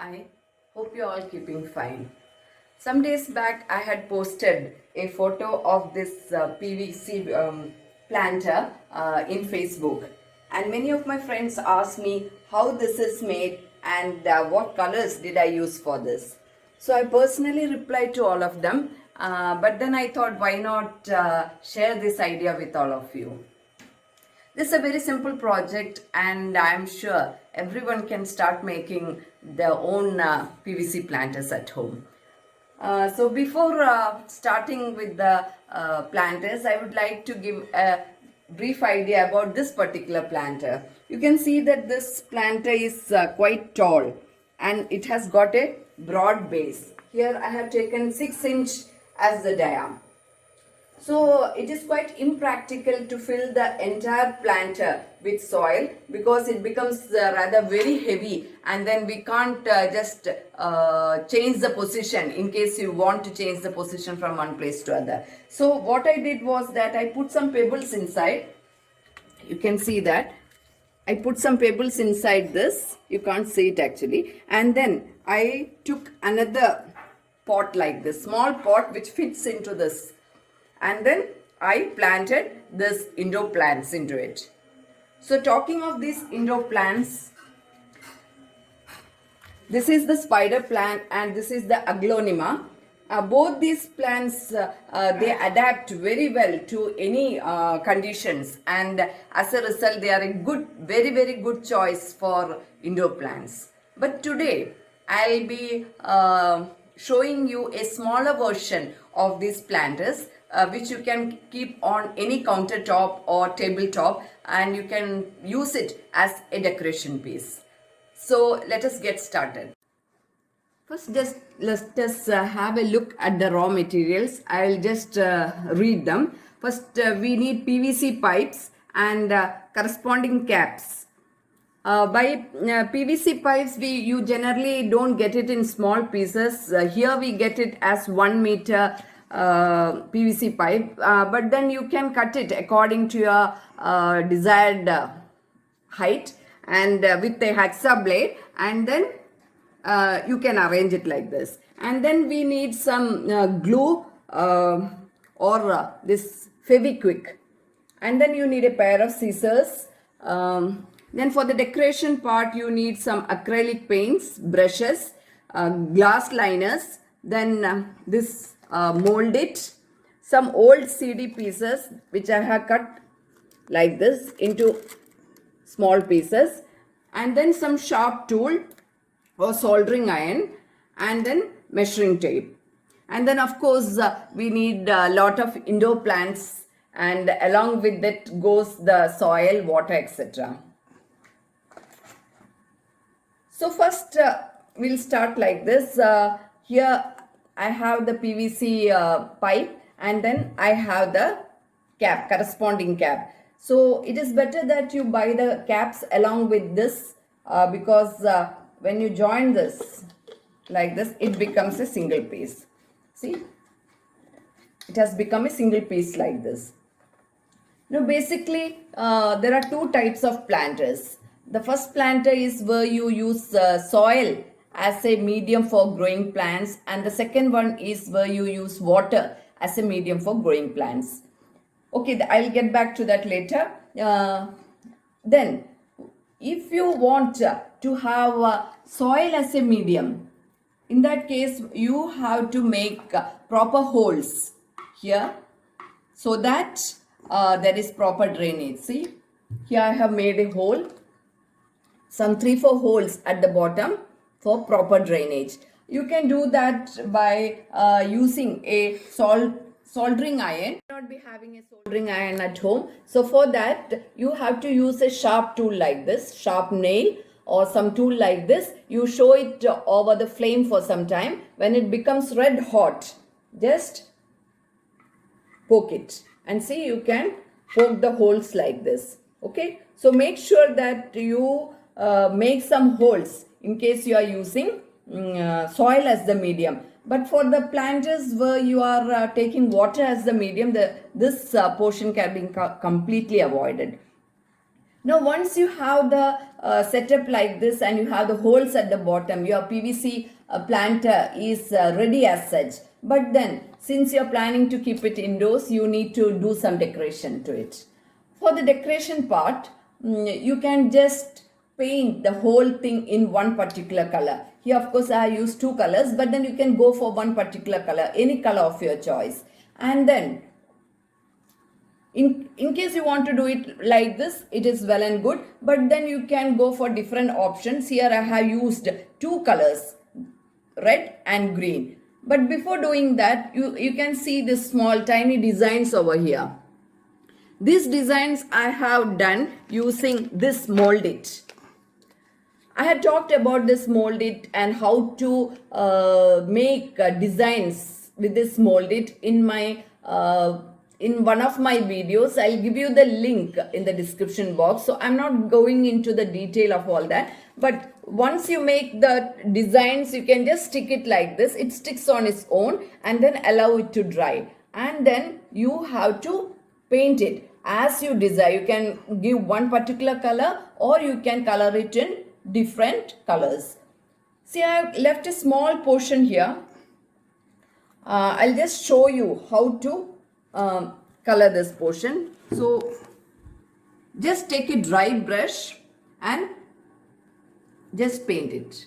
Hi, hope you're all keeping fine. Some days back, I had posted a photo of this PVC planter in Facebook, and many of my friends asked me how this is made and what colors did I use for this. So I personally replied to all of them, but then I thought, why not share this idea with all of you? This is a very simple project, and I'm sure everyone can start making their own PVC planters at home. So before starting with the planters, I would like to give a brief idea about this particular planter. You can see that this planter is quite tall and it has got a broad base. Here I have taken 6-inch as the diameter. So it is quite impractical to fill the entire planter with soil because it becomes rather very heavy, and then we can't just change the position in case you want to change the position from one place to other. So what I did was that I put some pebbles inside. You can see that. I put some pebbles inside this. You can't see it actually. And then I took another pot like this, small pot which fits into this. And then I planted this indoor plants into it. So talking of these indoor plants, this is the spider plant and this is the aglaonema. Both these plants, they adapt very well to any conditions, and as a result they are a good, very good choice for indoor plants. But today I'll be showing you a smaller version of these planters which you can keep on any countertop or tabletop, and you can use it as a decoration piece. So let us get started. First, let's just have a look at the raw materials. I'll just read them. First, we need PVC pipes and corresponding caps. By PVC pipes, you generally don't get it in small pieces. Here we get it as 1 meter PVC pipe, but then you can cut it according to your desired height and with a hacksaw blade, and then you can arrange it like this. And then we need some glue or this Fevikwik, and then you need a pair of scissors. Then for the decoration part, you need some acrylic paints, brushes, glass liners, then this mold it, some old CD pieces which I have cut like this into small pieces, and then some sharp tool or soldering iron, and then measuring tape. And then of course we need a lot of indoor plants, and along with that goes the soil, water, etc. So first we'll start like this. Here I have the PVC pipe, and then I have the cap, corresponding cap. So it is better that you buy the caps along with this because when you join this like this, it becomes a single piece. See, it has become a single piece like this. Now basically there are two types of planters. The first planter is where you use soil as a medium for growing plants, and the second one is where you use water as a medium for growing plants. Okay, I'll get back to that later. Then if you want to have soil as a medium, in that case you have to make proper holes here so that there is proper drainage. See, here I have made a hole, some 3-4 holes at the bottom for proper drainage. You can do that by using a soldering iron. Not be having a soldering iron at home, so for that you have to use a sharp tool like this, sharp nail or some tool like this. You show it over the flame for some time. When it becomes red hot, just poke it, and see, you can poke the holes like this. Okay, so make sure that you make some holes in case you are using soil as the medium. But for the planters where you are taking water as the medium, this portion can be completely avoided. Now, once you have the setup like this and you have the holes at the bottom, your PVC planter is ready as such. But then, since you're planning to keep it indoors, you need to do some decoration to it. For the decoration part, you can just paint the whole thing in one particular color. Here, of course, I use two colors, but then you can go for one particular color, any color of your choice. And then in case you want to do it like this, it is well and good, but then you can go for different options. Here I have used two colors, red and green. But before doing that, you can see this small tiny designs over here. These designs I have done using this mold it. I had talked about this mold it and how to make designs with this mold it in one of my videos. I'll give you the link in the description box. So I'm not going into the detail of all that. But once you make the designs, you can just stick it like this. It sticks on its own and then allow it to dry. And then you have to paint it as you desire. You can give one particular color or you can color it in different colors. See, I have left a small portion here. I'll just show you how to color this portion. So just take a dry brush and just paint it.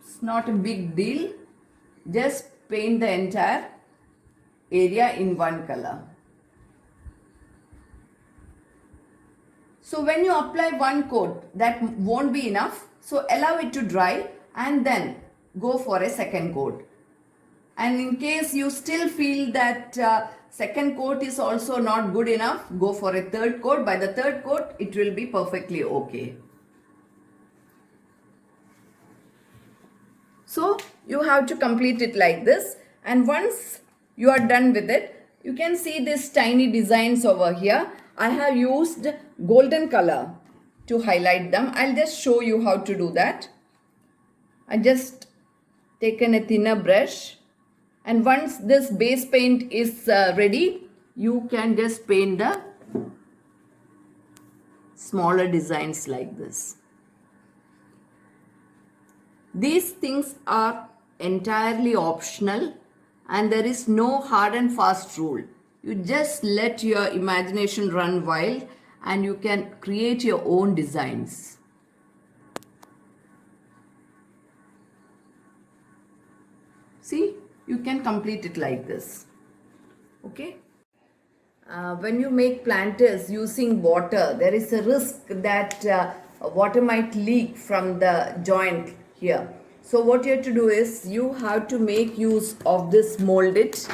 It's not a big deal. Just paint the entire area in one color. So when you apply one coat, that won't be enough. So allow it to dry and then go for a second coat. And in case you still feel that second coat is also not good enough, go for a third coat. By the third coat, it will be perfectly okay. So you have to complete it like this. And once you are done with it, you can see these tiny designs over here. I have used golden color to highlight them. I'll just show you how to do that. I just taken a thinner brush. And once this base paint is ready, you can just paint the smaller designs like this. These things are entirely optional and there is no hard and fast rule. You just let your imagination run wild and you can create your own designs. See? You can complete it like this. Okay. When you make planters using water, there is a risk that water might leak from the joint here. So what you have to do is you have to make use of this mold it.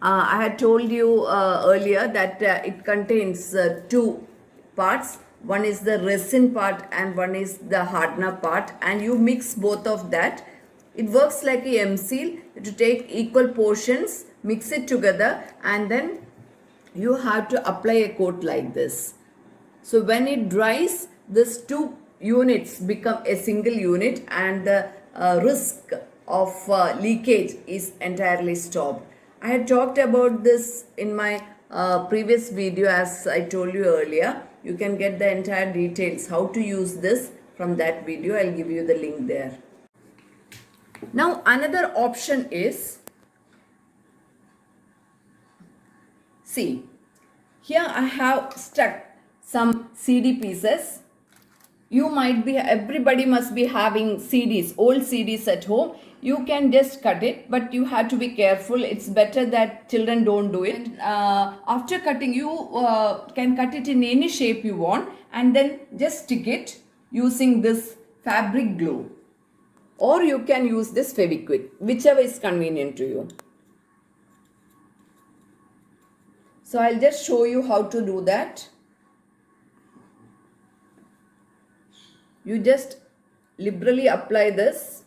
I had told you earlier that it contains two parts. One is the resin part and one is the hardener part, and you mix both of that. It works like a M-seal. To take equal portions, mix it together and then you have to apply a coat like this. So when it dries, these two units become a single unit and the risk of leakage is entirely stopped. I had talked about this in my previous video as I told you earlier. You can get the entire details how to use this from that video. I'll give you the link there. Now another option is, see, here I have stuck some CD pieces. Everybody must be having CDs, old CDs at home. You can just cut it, but you have to be careful. It's better that children don't do it. After cutting, you can cut it in any shape you want and then just stick it using this fabric glue. Or you can use this Fevikwik, whichever is convenient to you. So I'll just show you how to do that. You just liberally apply this.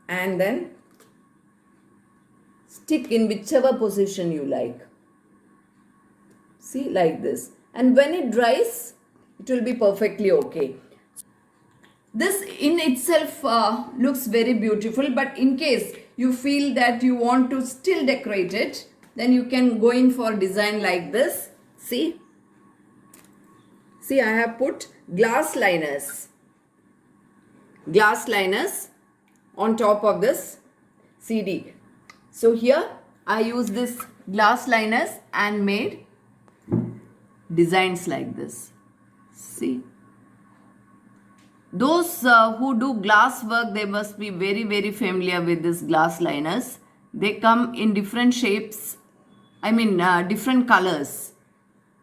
And then stick in whichever position you like. See, like this. And when it dries, it will be perfectly okay. This in itself looks very beautiful, but in case you feel that you want to still decorate it, then you can go in for design like this. See, I have put glass liners on top of this CD. So here I use this glass liners and made designs like this. See, those who do glass work, they must be very, very familiar with this glass liners. They come in different shapes, different colors,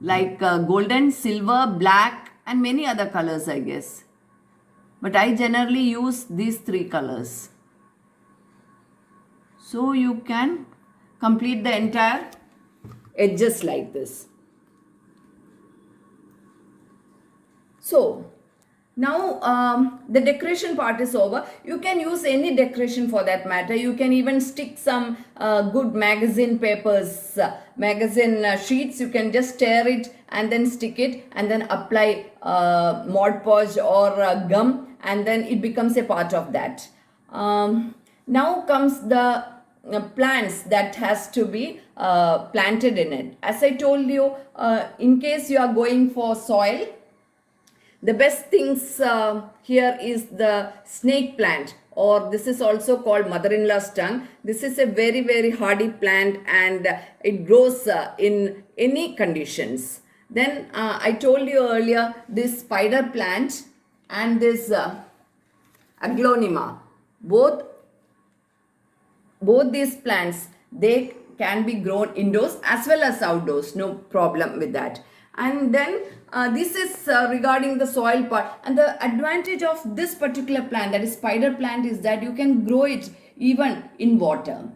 like golden, silver, black and many other colors, I guess. But I generally use these 3 colors. So you can complete the entire edges like this. So now the decoration part is over. You can use any decoration for that matter. You can even stick some good magazine papers, magazine sheets. You can just tear it and then stick it and then apply Mod Podge or gum, and then it becomes a part of that. Now comes the plants that has to be planted in it. As I told you, in case you are going for soil, the best things here is the snake plant, or this is also called mother-in-law's tongue. This is a very, very hardy plant and it grows in any conditions. Then I told you earlier, this spider plant and this aglonema, both these plants, they can be grown indoors as well as outdoors, no problem with that. And then this is regarding the soil part, and the advantage of this particular plant, that is spider plant, is that you can grow it even in water.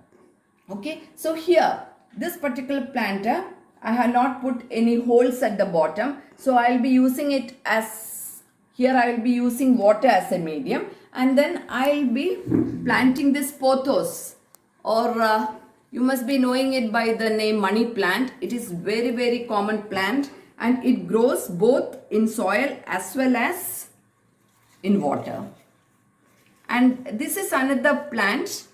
Okay, so here this particular planter, I have not put any holes at the bottom, so I will be using it as, here I will be using water as a medium, and then I will be planting this pothos, or you must be knowing it by the name money plant. It is very, very common plant and it grows both in soil as well as in water. And this is another plant.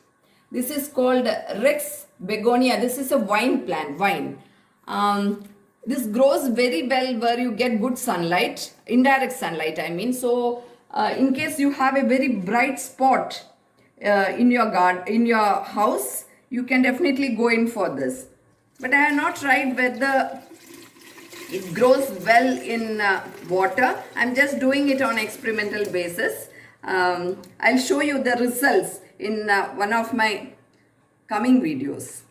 This is called Rex begonia. This is a vine plant, vine. This grows very well where you get good sunlight, indirect sunlight I mean. So in case you have a very bright spot in your garden, in your house, you can definitely go in for this. But I have not tried whether it grows well in water. I'm just doing it on experimental basis. I'll show you the results in one of my coming videos.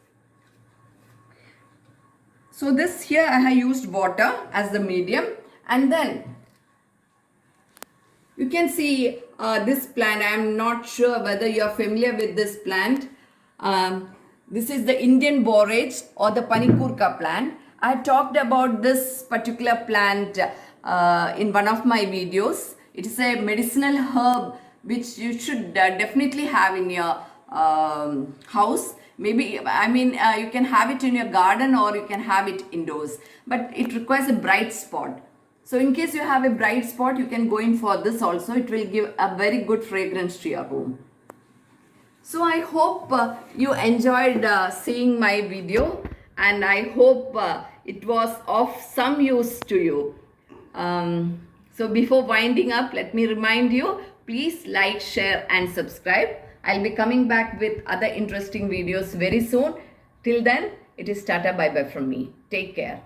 So this here I have used water as the medium, and then you can see this plant. I am not sure whether you are familiar with this plant. This is the Indian borage or the panikurka plant. I talked about this particular plant in one of my videos. It is a medicinal herb which you should definitely have in your house. Maybe, you can have it in your garden or you can have it indoors. But it requires a bright spot. So in case you have a bright spot, you can go in for this also. It will give a very good fragrance to your room. So I hope you enjoyed seeing my video, and I hope it was of some use to you. So before winding up, let me remind you, please like, share and subscribe. I'll be coming back with other interesting videos very soon. Till then, it is Tata bye bye from me. Take care.